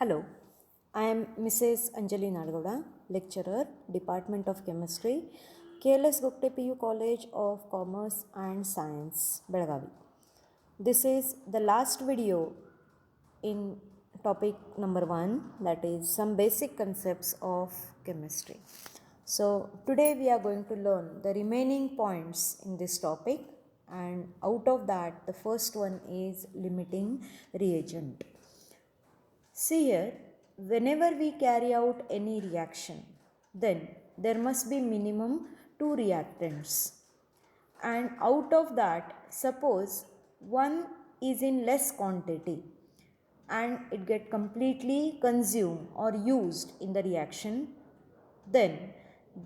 Hello, I am Mrs. Anjali Nalgoda, lecturer, Department of Chemistry, KLS Gupte PU College of Commerce and Science, Belagavi. This is the last video in topic number 1, that is some basic concepts of chemistry. So today we are going to learn the remaining points in this topic, and out of that the first one is limiting reagent. See here, whenever we carry out any reaction, then there must be minimum 2 reactants. And out of that, suppose one is in less quantity and it get completely consumed or used in the reaction, then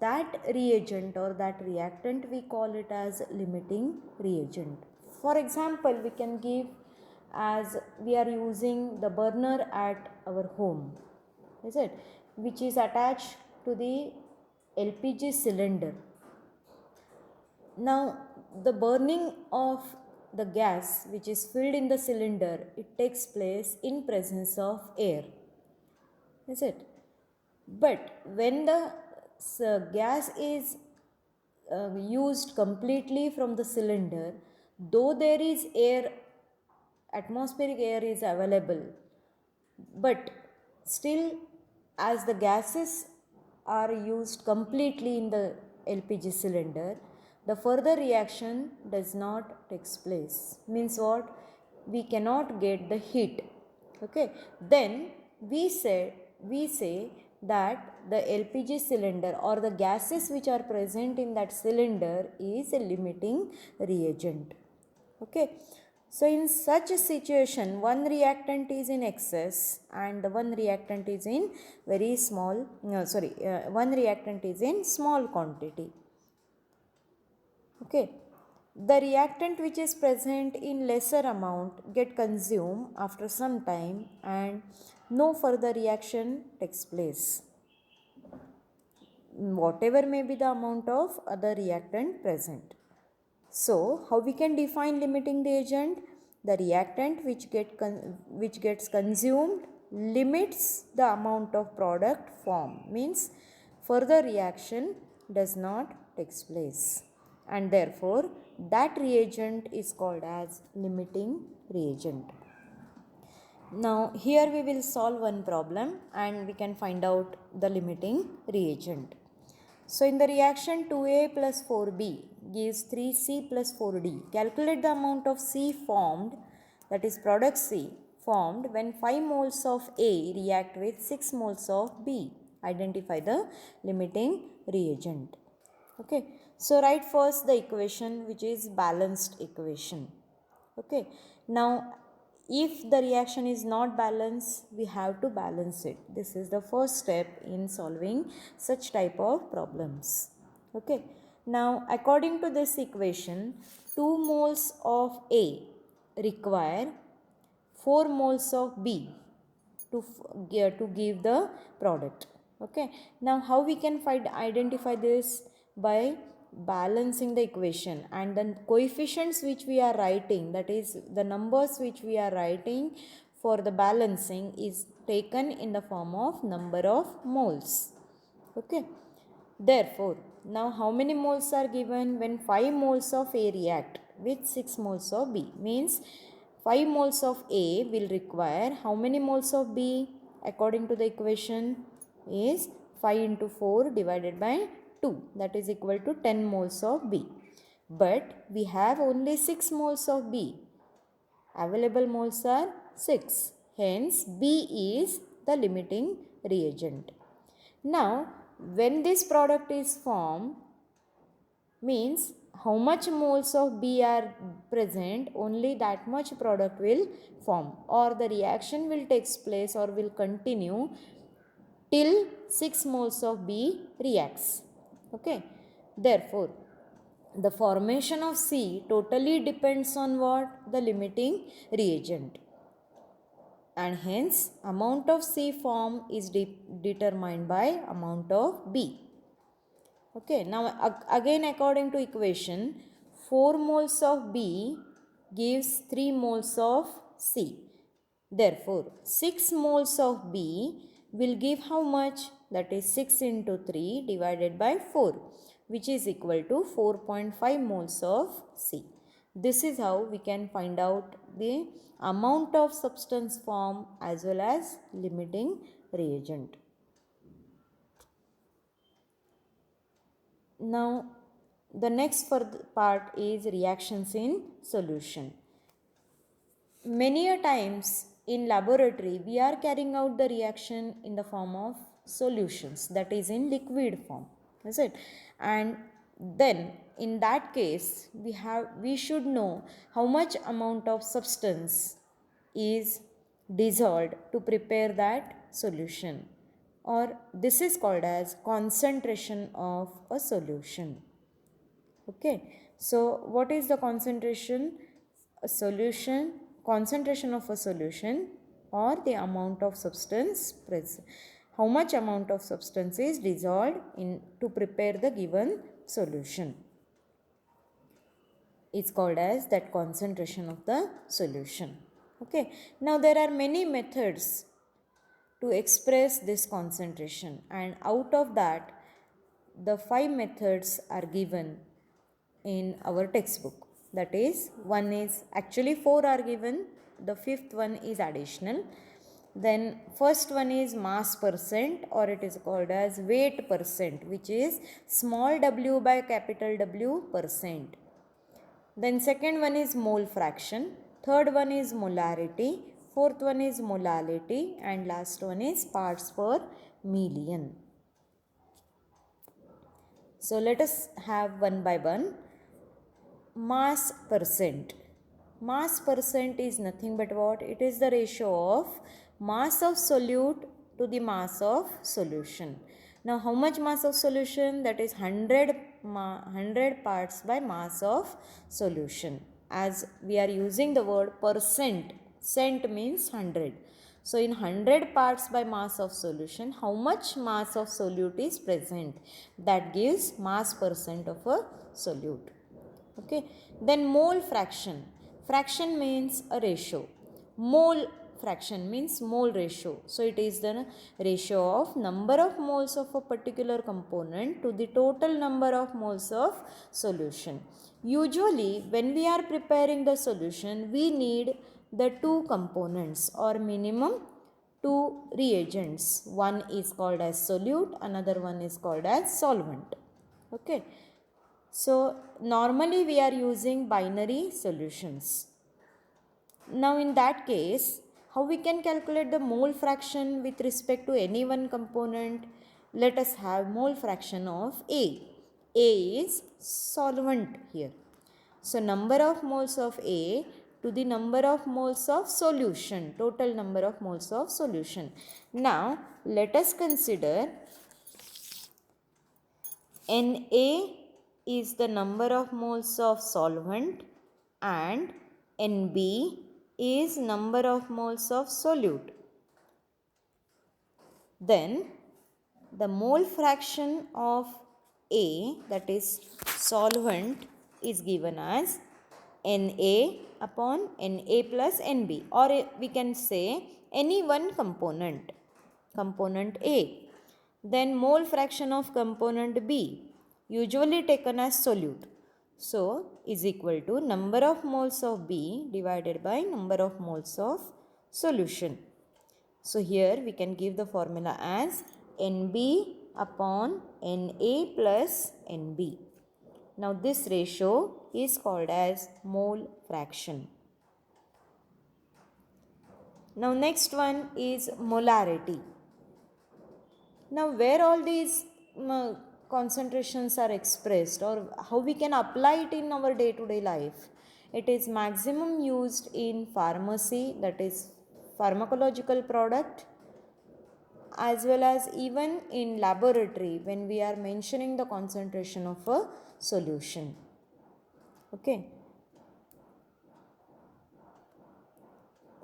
that reagent or that reactant we call it as limiting reagent. For example, we can give as we are using the burner at our home, is it, which is attached to the LPG cylinder. Now the burning of the gas which is filled in the cylinder, it takes place in presence of air, is it? But when the gas is used completely from the cylinder, though there is air, atmospheric air is available, but still as the gases are used completely in the LPG cylinder, the further reaction does not takes place. Means what? We cannot get the heat. Okay. Then we say that the LPG cylinder or the gases which are present in that cylinder is a limiting reagent. Okay. So in such a situation, one reactant is in excess and the one reactant is in very small, one reactant is in small quantity. Okay. The reactant which is present in lesser amount get consumed after some time and no further reaction takes place, whatever may be the amount of other reactant present. So, how we can define limiting reagent? The reactant which gets consumed limits the amount of product formed, means further reaction does not take place, and therefore that reagent is called as limiting reagent. Now here we will solve one problem and we can find out the limiting reagent. So in the reaction 2A plus 4B gives 3C plus 4D. Calculate the amount of C formed, that is product C, formed when 5 moles of A react with 6 moles of B. Identify the limiting reagent. Okay. So write first the equation which is balanced equation. Okay. Now if the reaction is not balanced, we have to balance it. This is the first step in solving such type of problems. Okay. Now according to this equation, 2 moles of A require 4 moles of B to give the product. Okay. Now how we can identify this? By balancing the equation, and then coefficients which we are writing, that is the numbers which we are writing for the balancing, is taken in the form of number of moles. Okay. Therefore, now how many moles are given when 5 moles of A react with 6 moles of B? Means 5 moles of A will require how many moles of B? According to the equation is 5 into 4 divided by 2, that is equal to 10 moles of B. But we have only 6 moles of B. Available moles are 6. Hence B is the limiting reagent. Now when this product is formed, means how much moles of B are present, only that much product will form, or the reaction will take place or will continue till 6 moles of B reacts. Okay. Therefore, the formation of C totally depends on what? The limiting reagent. And hence amount of C formed is determined by amount of B. Okay, now again according to equation, 4 moles of B gives 3 moles of C. Therefore, 6 moles of B will give how much? That is 6 into 3 divided by 4, which is equal to 4.5 moles of C. This is how we can find out the amount of substance form as well as limiting reagent. Now, the next part is reactions in solution. Many a times in laboratory, we are carrying out the reaction in the form of solutions, that is in liquid form, is it? And then in that case, we should know how much amount of substance is dissolved to prepare that solution, or this is called as concentration of a solution. Okay, so what is the concentration? A solution, concentration of a solution, or the amount of substance present. How much amount of substance is dissolved in to prepare the given solution? It's called as that concentration of the solution. Okay, now there are many methods to express this concentration, and out of that the 5 methods are given in our textbook. That is, one is actually 4 are given, the fifth one is additional. Then first one is mass percent, or it is called as weight percent, which is small w by capital W percent. Then second one is mole fraction, third one is molarity, fourth one is molality, and last one is parts per million. So let us have one by one. Mass percent. Mass percent is nothing but what? It is the ratio of mass of solute to the mass of solution. Now how much mass of solution? That is 100 parts by mass of solution. As we are using the word percent, cent means 100. So in 100 parts by mass of solution, how much mass of solute is present? That gives mass percent of a solute. Okay, then mole fraction. Fraction means a ratio. Mole fraction means mole ratio. So it is the ratio of number of moles of a particular component to the total number of moles of solution. Usually when we are preparing the solution, we need the two components or minimum two reagents. One is called as solute, another one is called as solvent. Okay. So normally we are using binary solutions. Now in that case, how we can calculate the mole fraction with respect to any one component? Let us have mole fraction of A. A is solvent here. So number of moles of A to the number of moles of solution, total number of moles of solution. Now let us consider Na is the number of moles of solvent and Nb is number of moles of solute. Then the mole fraction of A, that is solvent, is given as Na upon Na plus Nb, or we can say any one component, component A. Then mole fraction of component B, usually taken as solute. So is equal to number of moles of B divided by number of moles of solution. So here we can give the formula as Nb upon Na plus Nb. Now this ratio is called as mole fraction. Now next one is molarity. Now where all these concentrations are expressed, or how we can apply it in our day-to-day life? It is maximum used in pharmacy, that is pharmacological product, as well as even in laboratory when we are mentioning the concentration of a solution. Okay.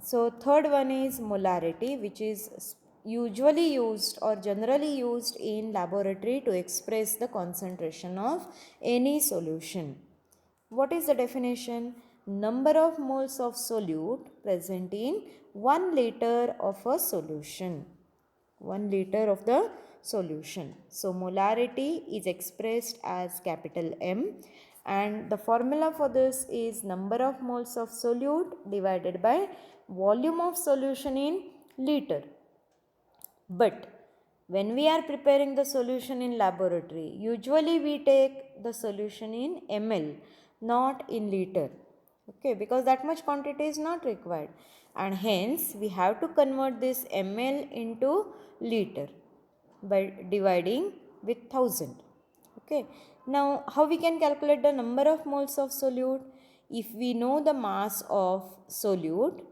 So third one is molarity, which is usually used or generally used in laboratory to express the concentration of any solution. What is the definition? Number of moles of solute present in 1 liter of a solution. 1 liter of the solution. So molarity is expressed as capital M, and the formula for this is number of moles of solute divided by volume of solution in liter. But when we are preparing the solution in laboratory, usually we take the solution in ml, not in liter. Okay, because that much quantity is not required, and hence we have to convert this ml into liter by dividing with 1000. Okay, now how we can calculate the number of moles of solute? If we know the mass of solute,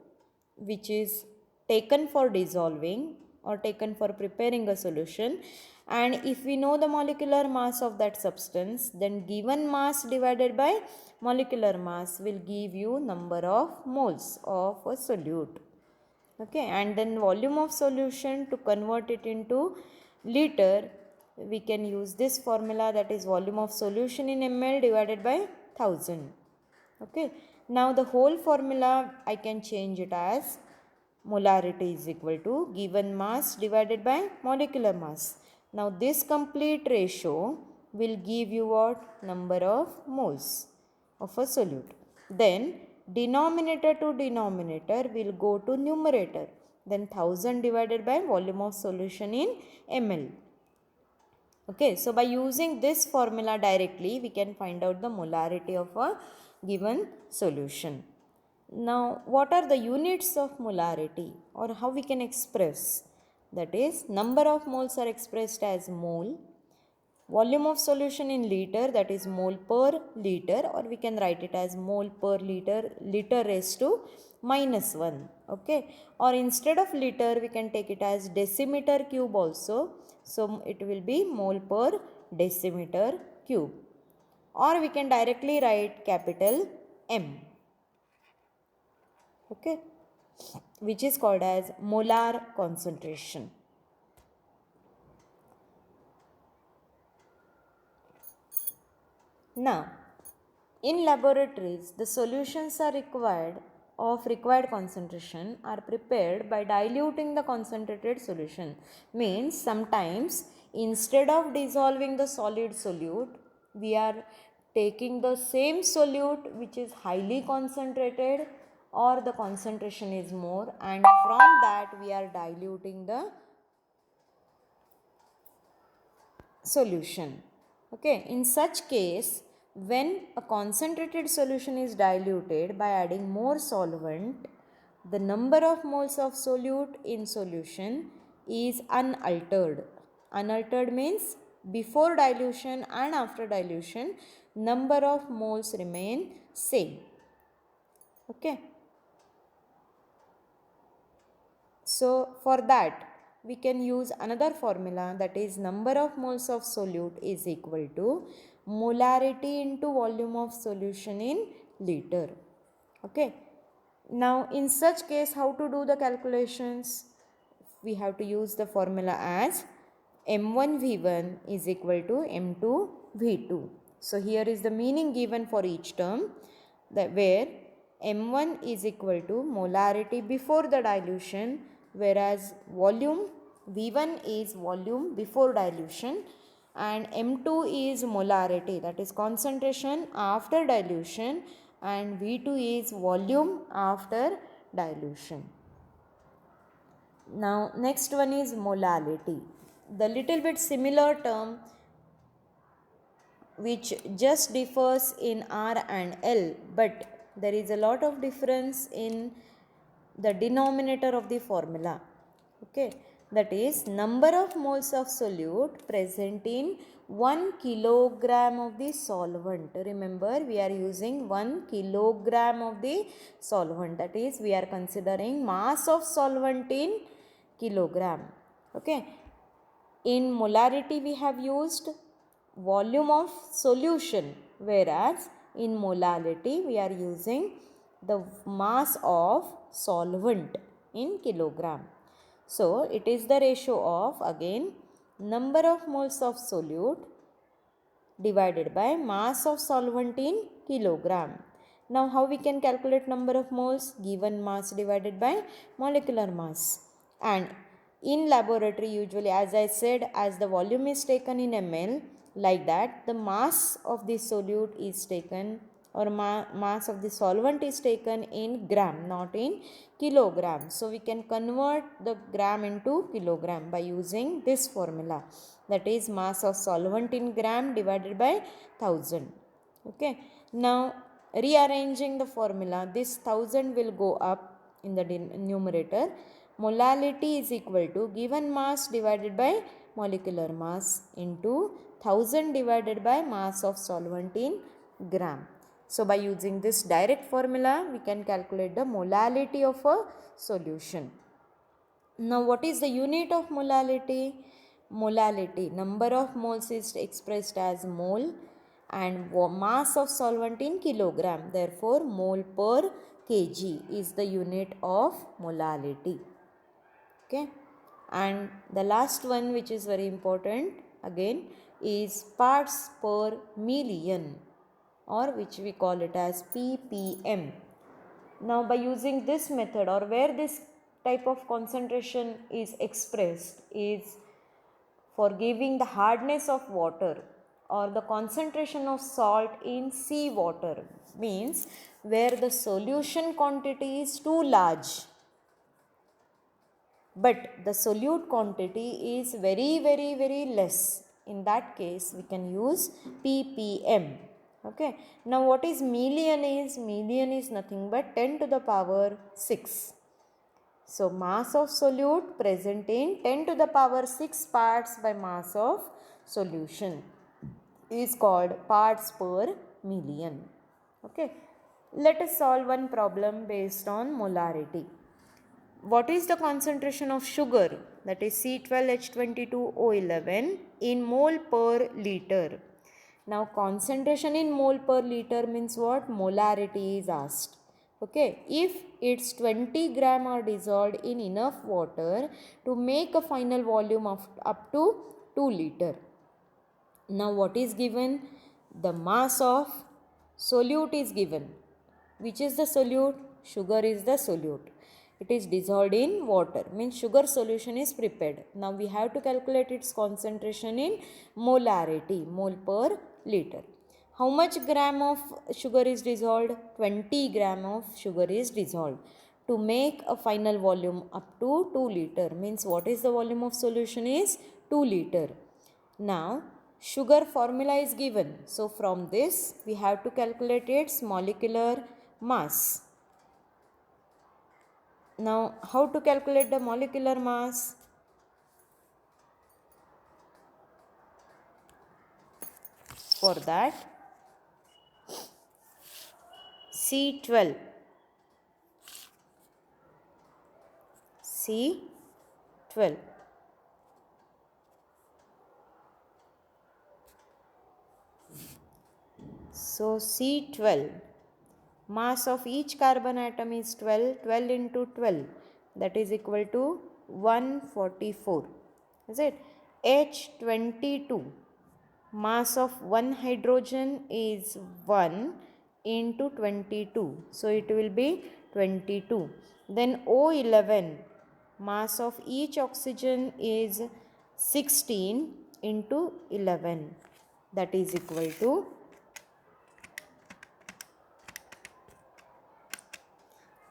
which is taken for dissolving or taken for preparing a solution, and if we know the molecular mass of that substance, then given mass divided by molecular mass will give you number of moles of a solute. Okay, and then volume of solution, to convert it into liter, we can use this formula, that is volume of solution in ml divided by 1000. Okay, now the whole formula I can change it as molarity is equal to given mass divided by molecular mass. Now this complete ratio will give you what? Number of moles of a solute. Then denominator to denominator will go to numerator. Then 1000 divided by volume of solution in ml. Okay, so by using this formula directly, we can find out the molarity of a given solution. Now, what are the units of molarity, or how we can express? That is, number of moles are expressed as mole, volume of solution in liter, that is mole per liter, or we can write it as mole per liter, liter raised to minus 1. Okay, or instead of liter, we can take it as decimeter cube also. So it will be mole per decimeter cube, or we can directly write capital M. Okay, which is called as molar concentration. Now, in laboratories, the solutions are required concentration are prepared by diluting the concentrated solution. Means sometimes instead of dissolving the solid solute, we are taking the same solute which is highly concentrated or the concentration is more, and from that we are diluting the solution. Okay, in such case, when a concentrated solution is diluted by adding more solvent, the number of moles of solute in solution is unaltered. Unaltered means before dilution and after dilution, number of moles remain same. Okay. So for that, we can use another formula, that is number of moles of solute is equal to molarity into volume of solution in liter. Okay. Now in such case, how to do the calculations? We have to use the formula as M1V1 is equal to M2V2. So here is the meaning given for each term, that where M1 is equal to molarity before the dilution, whereas volume V1 is volume before dilution, and M2 is molarity, that is concentration after dilution, and V2 is volume after dilution. Now next one is molality. The little bit similar term which just differs in R and L, but there is a lot of difference in the denominator of the formula. Okay, that is number of moles of solute present in 1 kilogram of the solvent. Remember, we are using 1 kilogram of the solvent, that is we are considering mass of solvent in kilogram. Okay, in molarity we have used volume of solution, whereas in molality we are using the mass of solvent in kilogram. So it is the ratio of, again, number of moles of solute divided by mass of solvent in kilogram. Now how we can calculate number of moles? Given mass divided by molecular mass. And in laboratory usually, as I said, as the volume is taken in ml, like that the mass of the solute is taken, or mass of the solvent is taken in gram, not in kilogram. So we can convert the gram into kilogram by using this formula, that is mass of solvent in gram divided by 1000. Okay, now rearranging the formula, this 1000 will go up in the numerator. Molality is equal to given mass divided by molecular mass into 1000 divided by mass of solvent in gram. So by using this direct formula, we can calculate the molality of a solution. Now what is the unit of molality? Molality, number of moles, is expressed as mole, and mass of solvent in kilogram. Therefore mole per kg is the unit of molality. Okay, and the last one, which is very important again, is parts per million, or which we call it as ppm. Now by using this method, or where this type of concentration is expressed, is for giving the hardness of water or the concentration of salt in sea water, means where the solution quantity is too large but the solute quantity is very less. In that case we can use ppm. Okay, now what is million? Million is nothing but 10 to the power 6. So mass of solute present in 10 to the power 6 parts by mass of solution is called parts per million. Okay, let us solve one problem based on molarity. What is the concentration of sugar, that is C12H22O11, in mole per liter? Now concentration in mole per liter means what? Molarity is asked. Okay, if it's 20 gram are dissolved in enough water to make a final volume of up to 2 liter. Now what is given? The mass of solute is given. Which is the solute? Sugar is the solute. It is dissolved in water, means sugar solution is prepared. Now we have to calculate its concentration in molarity, mole per liter. How much gram of sugar is dissolved? 20 gram of sugar is dissolved to make a final volume up to 2 liter, means what is the volume of solution is 2 liter. Now sugar formula is given, so from this we have to calculate its molecular mass. Now how to calculate the molecular mass? For that, C12 So C12, mass of each carbon atom is 12. 12 into 12, that is equal to 144. Is it? H22, mass of one hydrogen is 1 into 22. So it will be 22. Then O11, mass of each oxygen is 16 into 11. That is equal to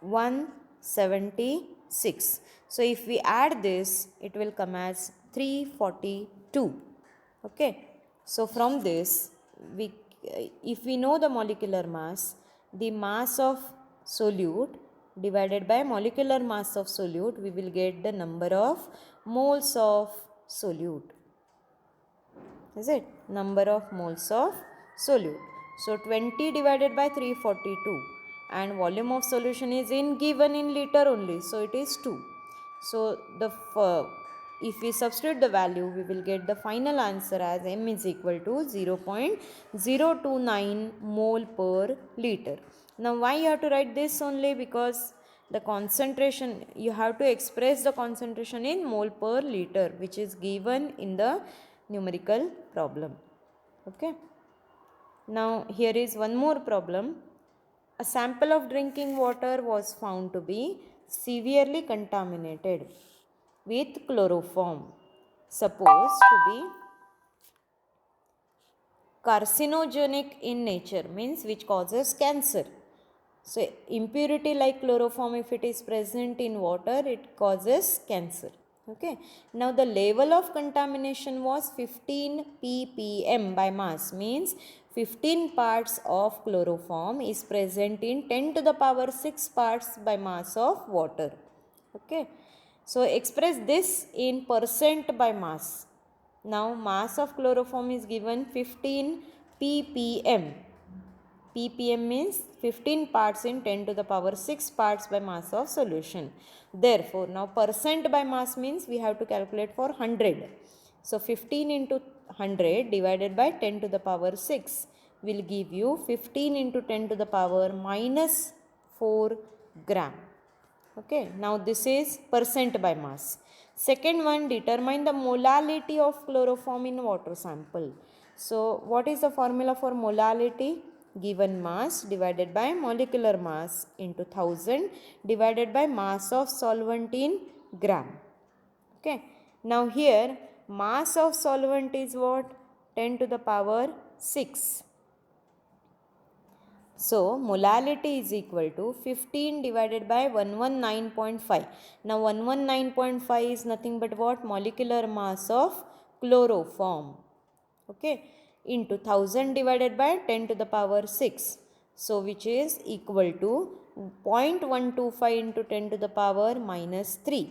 176. So if we add this, it will come as 342. Okay, so from this, if we know the molecular mass, the mass of solute divided by molecular mass of solute, we will get the number of moles of solute. Is it? Number of moles of solute. So 20 divided by 342, and volume of solution is given in liter only, so it is 2. So if we substitute the value, we will get the final answer as m is equal to 0.029 mole per liter. Now why you have to write this only? Because the concentration, you have to express the concentration in mole per liter, which is given in the numerical problem. Okay. Now here is one more problem. A sample of drinking water was found to be severely contaminated with chloroform, supposed to be carcinogenic in nature, means which causes cancer. So impurity like chloroform, if it is present in water, it causes cancer. Okay. Now the level of contamination was 15 ppm by mass, means 15 parts of chloroform is present in 10 to the power 6 parts by mass of water. Okay. So express this in percent by mass. Now mass of chloroform is given 15 ppm. ppm means 15 parts in 10 to the power 6 parts by mass of solution. Therefore, now percent by mass means we have to calculate for 100. So 15 into 100 divided by 10 to the power 6 will give you 15 into 10 to the power minus 4 gram. Okay, now this is percent by mass. Second one, determine the molality of chloroform in water sample. So what is the formula for molality? Given mass divided by molecular mass into 1000 divided by mass of solvent in gram. Okay, now here mass of solvent is what? 10 to the power 6. So molality is equal to 15 divided by 119.5. Now 119.5 is nothing but what? Molecular mass of chloroform. Okay, into 1000 divided by 10 to the power 6. So which is equal to 0.125 into 10 to the power minus 3.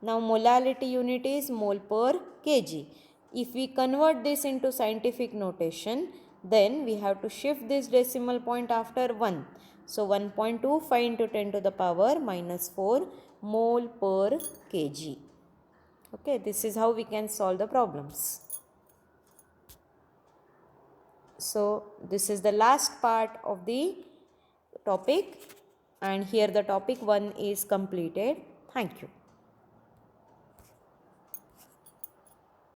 Now molality unit is mole per kg. If we convert this into scientific notation, then we have to shift this decimal point after 1. So 1.25 into 10 to the power minus 4 mole per kg. Okay, this is how we can solve the problems. So this is the last part of the topic, and here the topic 1 is completed. Thank you.